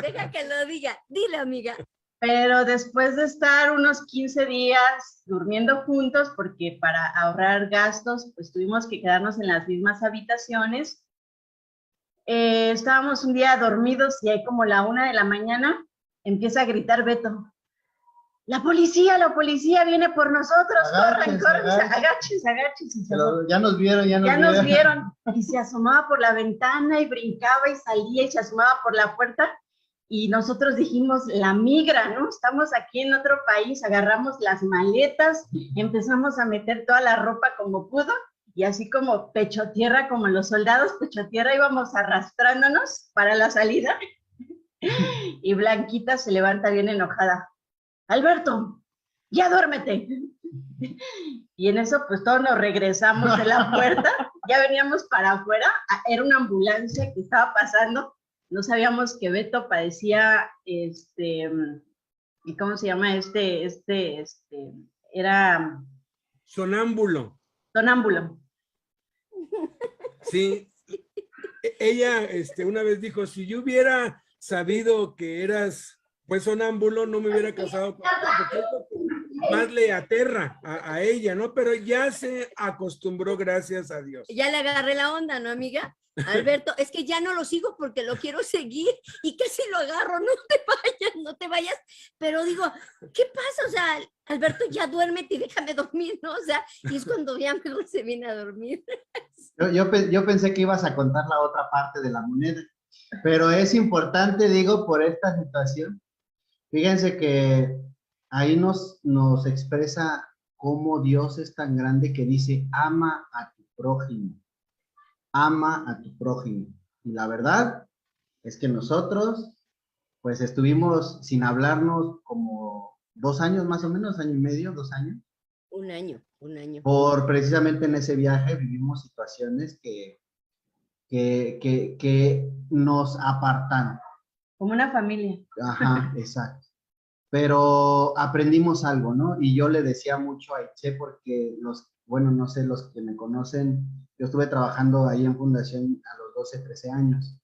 Deja que lo diga, dile, amiga. Pero después de estar unos 15 días durmiendo juntos, porque para ahorrar gastos, pues tuvimos que quedarnos en las mismas habitaciones, estábamos un día dormidos y ahí como la 1 de la mañana empieza a gritar Beto, la policía viene por nosotros, corran, agáchense. Ya nos vieron. Y se asomaba por la ventana y brincaba y salía y se asomaba por la puerta. Y nosotros dijimos, la migra, ¿no? Estamos aquí en otro país, agarramos las maletas, empezamos a meter toda la ropa como pudo, y así como pecho tierra, como los soldados pecho tierra, íbamos arrastrándonos para la salida. Y Blanquita se levanta bien enojada. Alberto, ya duérmete. Y en eso pues todos nos regresamos de la puerta, ya veníamos para afuera, era una ambulancia que estaba pasando, no sabíamos que Beto padecía, ¿cómo se llama? Era... Sonámbulo. Sonámbulo. Sí. Ella una vez dijo, si yo hubiera sabido que eras pues sonámbulo, no me hubiera casado con ella, porque es lo que más le aterra a ella, ¿no? Pero ya se acostumbró, gracias a Dios. Ya le agarré la onda, ¿no, amiga? Alberto, es que ya no lo sigo porque lo quiero seguir y casi lo agarro, no te vayas, pero digo, ¿qué pasa? O sea, Alberto, ya duérmete y déjame dormir, ¿no? O sea, y es cuando ya mejor se viene a dormir. Yo pensé que ibas a contar la otra parte de la moneda, pero es importante, digo, por esta situación. Fíjense que ahí nos expresa cómo Dios es tan grande que dice, ama a tu prójimo. Ama a tu prójimo. Y la verdad es que nosotros, pues estuvimos sin hablarnos como 2 años más o menos, 1 año y medio, 2 años. Un año. Por precisamente en ese viaje vivimos situaciones que nos apartan. Como una familia. Ajá, exacto. pero aprendimos algo, ¿no? Y yo le decía mucho a Itche porque bueno, no sé, los que me conocen, yo estuve trabajando ahí en Fundación a los 12, 13 años.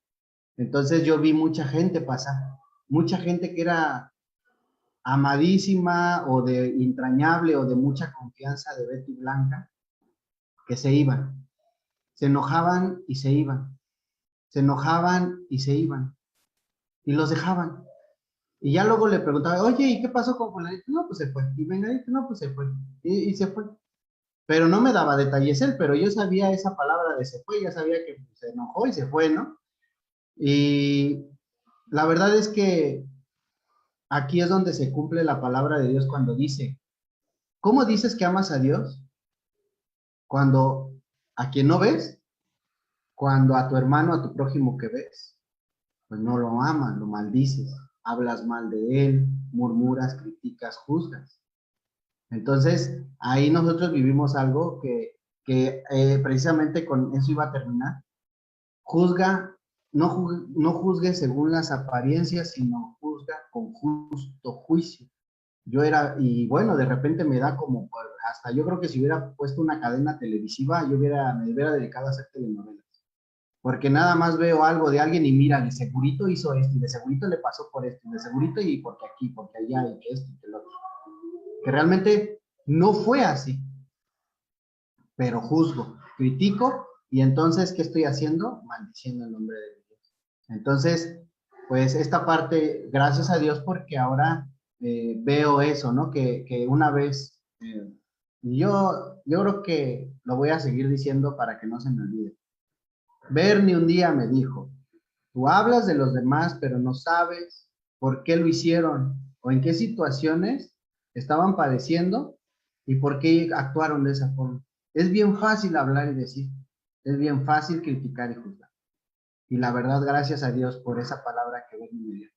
Entonces yo vi mucha gente pasar, mucha gente que era amadísima o de entrañable o de mucha confianza de Betty Blanca, que se iban, se enojaban y se iban, se enojaban y se iban, y los dejaban. Y ya luego le preguntaba, oye, ¿y qué pasó con fulanito? No, pues se fue. Y venganito, no, pues se fue. Y se fue. Pero no me daba detalles él, pero yo sabía esa palabra de se fue, ya sabía que se enojó y se fue, ¿no? Y la verdad es que aquí es donde se cumple la palabra de Dios cuando dice, ¿cómo dices que amas a Dios? Cuando a quien no ves, cuando a tu hermano, a tu prójimo que ves, pues no lo amas, lo maldices, hablas mal de él, murmuras, criticas, juzgas. Entonces, ahí nosotros vivimos algo que precisamente con eso iba a terminar. Juzga, no juzgue según las apariencias, sino juzga con justo juicio. Y bueno, de repente me da como, hasta yo creo que si hubiera puesto una cadena televisiva, me hubiera dedicado a hacer telenovelas. Porque nada más veo algo de alguien y mira, de segurito hizo esto, y de segurito le pasó por esto, y de segurito y porque aquí, porque allá, y que esto, y que lo otro. Que realmente no fue así, pero juzgo, critico, y entonces, ¿qué estoy haciendo? Maldiciendo el nombre de Dios. Entonces, pues esta parte, gracias a Dios, porque ahora veo eso, ¿no? Que una vez, yo creo que lo voy a seguir diciendo para que no se me olvide. Bernie un día me dijo, tú hablas de los demás, pero no sabes por qué lo hicieron o en qué situaciones estaban padeciendo y por qué actuaron de esa forma. Es bien fácil hablar y decir, es bien fácil criticar y juzgar. Y la verdad, gracias a Dios por esa palabra que Bernie me dio.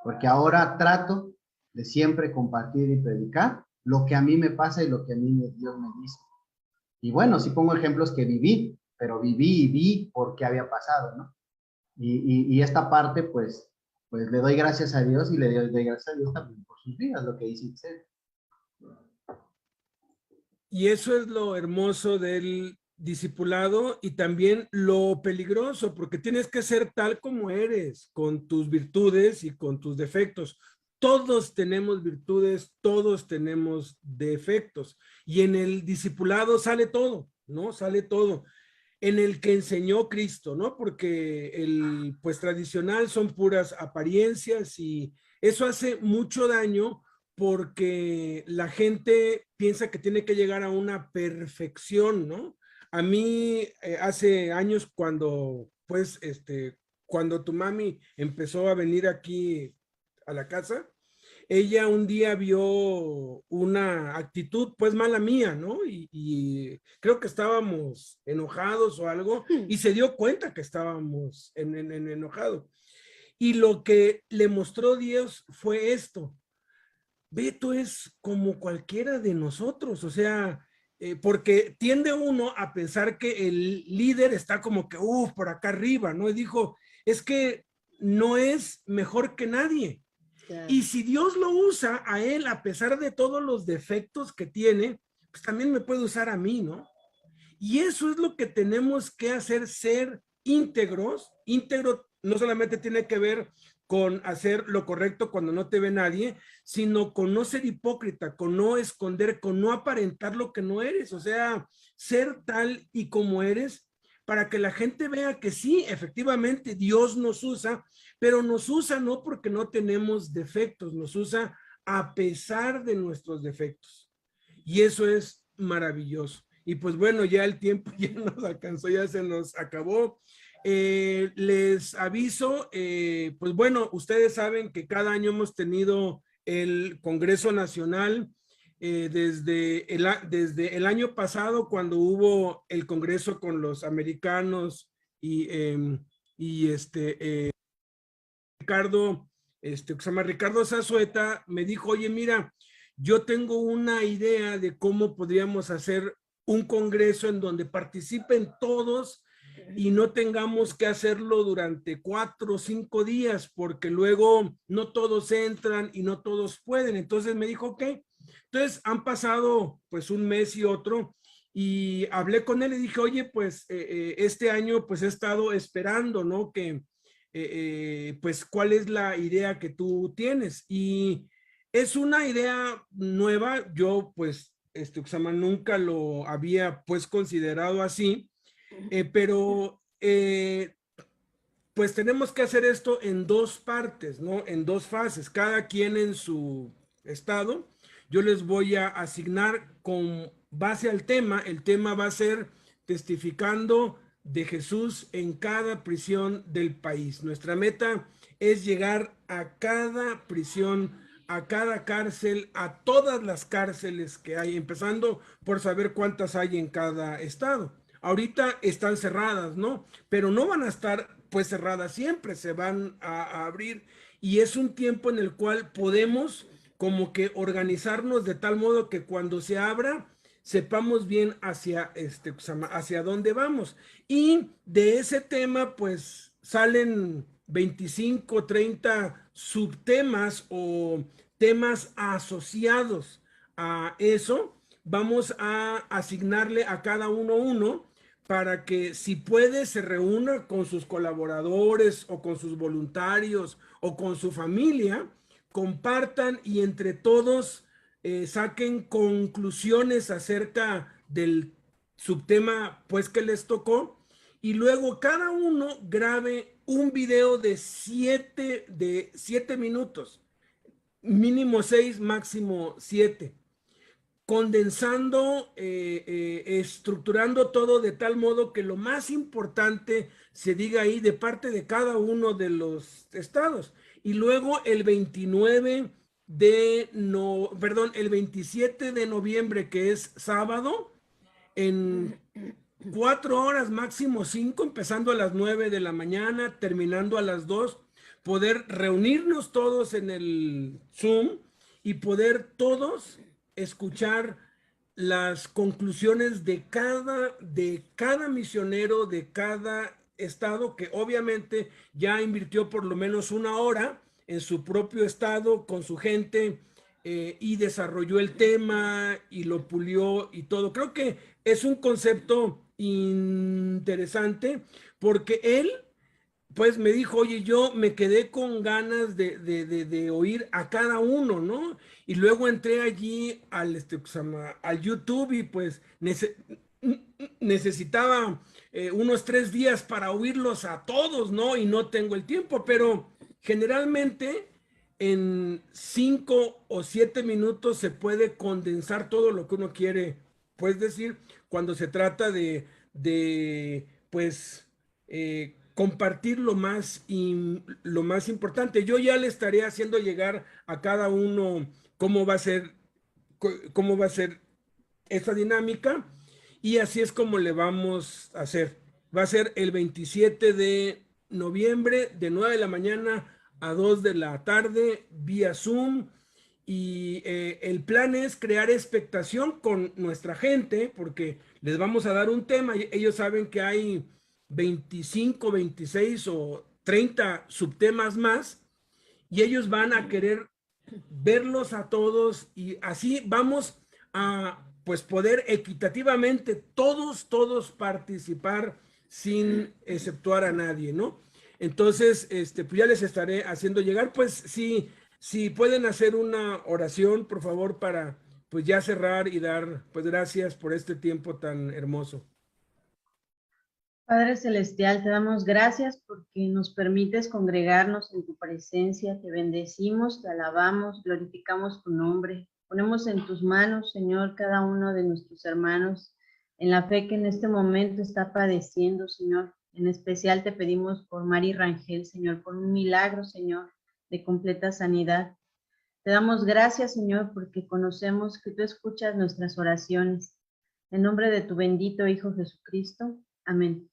Porque ahora trato de siempre compartir y predicar lo que a mí me pasa y lo que a mí Dios me dice. Y bueno, sí pongo ejemplos que viví, pero viví y vi por qué había pasado, ¿no? Y esta parte, pues le doy gracias a Dios y le doy gracias a Dios también por sus vidas, lo que dice Itzel. Y eso es lo hermoso del discipulado y también lo peligroso, porque tienes que ser tal como eres, con tus virtudes y con tus defectos. Todos tenemos virtudes, todos tenemos defectos. Y en el discipulado sale todo, ¿no? Sale todo. En el que enseñó Cristo, ¿no? Porque el pues tradicional son puras apariencias y eso hace mucho daño porque la gente piensa que tiene que llegar a una perfección, ¿no? A mí hace años cuando tu mami empezó a venir aquí a la casa, ella un día vio una actitud pues mala mía, ¿no? Y creo que estábamos enojados o algo y se dio cuenta que estábamos enojados. Y lo que le mostró Dios fue esto. Beto es como cualquiera de nosotros, o sea, porque tiende uno a pensar que el líder está como que, por acá arriba, ¿no? Y dijo, es que no es mejor que nadie. Y si Dios lo usa a él, a pesar de todos los defectos que tiene, pues también me puede usar a mí, ¿no? Y eso es lo que tenemos que hacer, ser íntegros. Íntegro no solamente tiene que ver con hacer lo correcto cuando no te ve nadie, sino con no ser hipócrita, con no esconder, con no aparentar lo que no eres. O sea, ser tal y como eres para que la gente vea que sí, efectivamente, Dios nos usa, pero nos usa no porque no tenemos defectos, nos usa a pesar de nuestros defectos. Y eso es maravilloso. Y pues bueno, ya el tiempo ya nos alcanzó, ya se nos acabó. Les aviso, pues bueno, ustedes saben que cada año hemos tenido el Congreso Nacional desde el año pasado, cuando hubo el Congreso con los americanos y Ricardo, que se llama Ricardo Zazueta, me dijo, oye, mira, yo tengo una idea de cómo podríamos hacer un congreso en donde participen todos y no tengamos que hacerlo durante 4 o 5 días, porque luego no todos entran y no todos pueden. Entonces me dijo, ok. Entonces han pasado pues un mes y otro, y hablé con él y dije, oye, pues este año pues he estado esperando, ¿no? Que pues cuál es la idea que tú tienes. Y es una idea nueva. Yo pues Uxama nunca lo había pues considerado así, pero pues tenemos que hacer esto en 2 partes, ¿no? En 2 fases, cada quien en su estado. Yo les voy a asignar con base al tema. El tema va a ser testificando de Jesús en cada prisión del país. Nuestra meta es llegar a cada prisión, a cada cárcel, a todas las cárceles que hay, empezando por saber cuántas hay en cada estado. Ahorita están cerradas, ¿no? Pero no van a estar pues cerradas siempre, se van a abrir, y es un tiempo en el cual podemos como que organizarnos de tal modo que cuando se abra sepamos bien hacia dónde vamos. Y de ese tema pues salen 25, 30 subtemas o temas asociados a eso. Vamos a asignarle a cada uno para que, si puede, se reúna con sus colaboradores o con sus voluntarios o con su familia, compartan y entre todos saquen conclusiones acerca del subtema pues que les tocó, y luego cada uno grabe un video de 7 minutos, mínimo 6, máximo 7, condensando, estructurando todo de tal modo que lo más importante se diga ahí de parte de cada uno de los estados. Y luego el 27 de noviembre, que es sábado, en 4 horas, máximo 5, empezando a las 9 de la mañana, terminando a las 2, poder reunirnos todos en el Zoom y poder todos escuchar las conclusiones de cada misionero de cada estado, que obviamente ya invirtió por lo menos 1 hora en su propio estado con su gente, y desarrolló el tema y lo pulió y todo. Creo que es un concepto interesante, porque él pues me dijo, oye, yo me quedé con ganas de oír a cada uno, ¿no? Y luego entré allí al YouTube, y pues necesitaba unos 3 días para oírlos a todos, ¿no? Y no tengo el tiempo, pero generalmente en 5 o 7 minutos se puede condensar todo lo que uno quiere, pues decir, cuando se trata pues, compartir lo más importante. Yo ya le estaré haciendo llegar a cada uno cómo va a ser esta dinámica, y así es como le vamos a hacer. Va a ser el 27 de noviembre de 9 de la mañana a 2 de la tarde vía Zoom, y el plan es crear expectación con nuestra gente, porque les vamos a dar un tema. Ellos saben que hay 25, 26 o 30 subtemas más, y ellos van a querer verlos a todos, y así vamos a pues poder equitativamente todos participar sin exceptuar a nadie, ¿no? Entonces, pues ya les estaré haciendo llegar. Pues sí, si pueden hacer una oración, por favor, para pues ya cerrar y dar pues gracias por este tiempo tan hermoso. Padre Celestial, te damos gracias porque nos permites congregarnos en tu presencia. Te bendecimos, te alabamos, glorificamos tu nombre. Ponemos en tus manos, Señor, cada uno de nuestros hermanos, en la fe que en este momento está padeciendo, Señor. En especial te pedimos por Mari Rangel, Señor, por un milagro, Señor, de completa sanidad. Te damos gracias, Señor, porque conocemos que tú escuchas nuestras oraciones. En nombre de tu bendito Hijo Jesucristo. Amén.